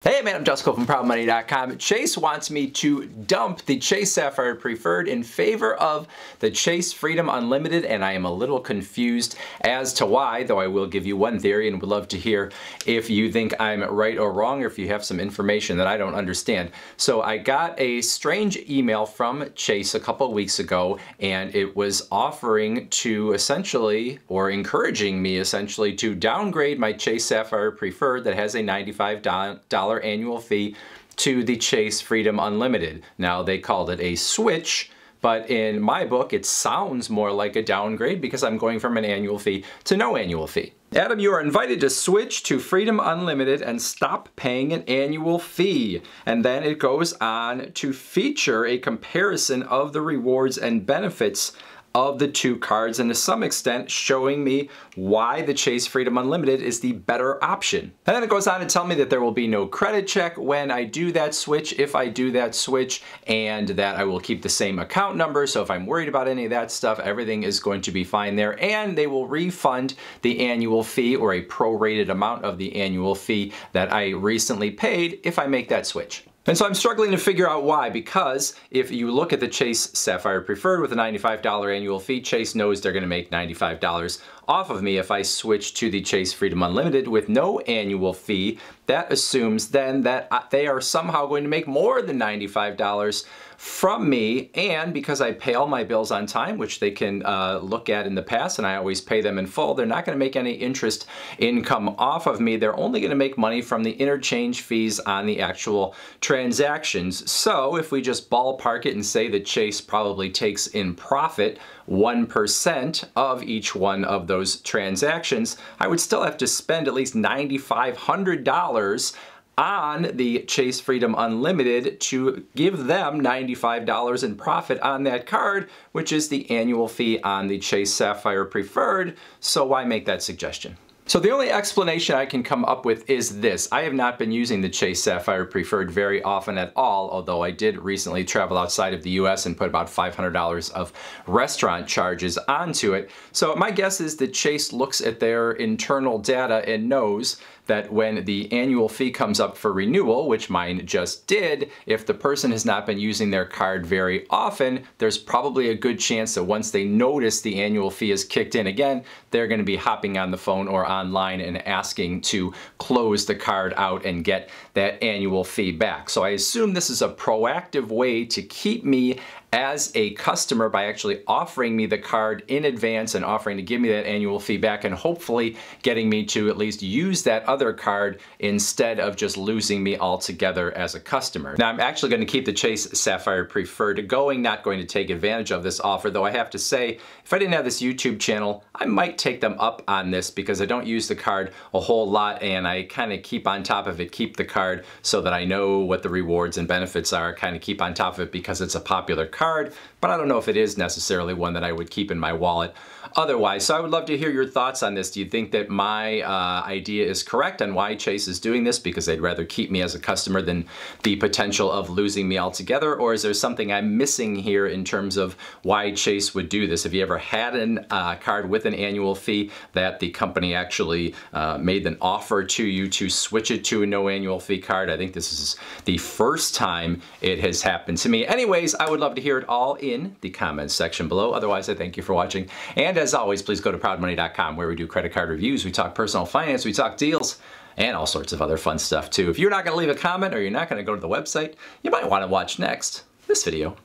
Hey man, I'm Jusko from ProudMoney.com. Chase wants me to dump the Chase Sapphire Preferred in favor of the Chase Freedom Unlimited, and I am a little confused as to why, though I will give you one theory and would love to hear if you think I'm right or wrong, or if you have some information that I don't understand. So I got a strange email from Chase a couple of weeks ago, and it was offering to essentially, or encouraging me essentially, to downgrade my Chase Sapphire Preferred that has a $95 annual fee to the Chase Freedom Unlimited. Now they called it a switch, but in my book it sounds more like a downgrade because I'm going from an annual fee to no annual fee. Adam, you are invited to switch to Freedom Unlimited and stop paying an annual fee. And then it goes on to feature a comparison of the rewards and benefits of the two cards, and to some extent showing me why the Chase Freedom Unlimited is the better option. And then it goes on to tell me that there will be no credit check when I do that switch, if I do that switch, and that I will keep the same account number. So if I'm worried about any of that stuff, everything is going to be fine there, and they will refund the annual fee or a prorated amount of the annual fee that I recently paid if I make that switch. And so I'm struggling to figure out why, because if you look at the Chase Sapphire Preferred with a $95 annual fee, Chase knows they're going to make $95 off of me if I switch to the Chase Freedom Unlimited with no annual fee. That assumes then that they are somehow going to make more than $95 from me, and because I pay all my bills on time, which they can look at in the past, and I always pay them in full, they're not going to make any interest income off of me. They're only going to make money from the interchange fees on the actual transactions. So if we just ballpark it and say that Chase probably takes in profit 1% of each one of those transactions, I would still have to spend at least $9,500 on the Chase Freedom Unlimited to give them $95 in profit on that card, which is the annual fee on the Chase Sapphire Preferred. So why make that suggestion? So the only explanation I can come up with is this. I have not been using the Chase Sapphire Preferred very often at all, although I did recently travel outside of the US and put about $500 of restaurant charges onto it. So my guess is that Chase looks at their internal data and knows that when the annual fee comes up for renewal, which mine just did, if the person has not been using their card very often, there's probably a good chance that once they notice the annual fee is kicked in again, they're going to be hopping on the phone or online and asking to close the card out and get that annual fee back. So I assume this is a proactive way to keep me as a customer by actually offering me the card in advance and offering to give me that annual fee back, and hopefully getting me to at least use that other card instead of just losing me altogether as a customer. Now I'm actually going to keep the Chase Sapphire Preferred going, not going to take advantage of this offer, though I have to say, if I didn't have this YouTube channel, I might take them up on this because I don't use the card a whole lot and I kind of keep on top of it, keep the card so that I know what the rewards and benefits are, kind of keep on top of it because it's a popular card, but I don't know if it is necessarily one that I would keep in my wallet otherwise. So I would love to hear your thoughts on this. Do you think that my idea is correct on why Chase is doing this, because they'd rather keep me as a customer than the potential of losing me altogether? Or is there something I'm missing here in terms of why Chase would do this? Have you ever had a card with an annual fee that the company actually made an offer to you to switch it to a no annual fee card? I think this is the first time it has happened to me. Anyways, I would love to hear it all in the comments section below. Otherwise, I thank you for watching. And as always, please go to ProudMoney.com, where we do credit card reviews, we talk personal finance, we talk deals, and all sorts of other fun stuff too. If you're not going to leave a comment or you're not going to go to the website, you might want to watch next this video.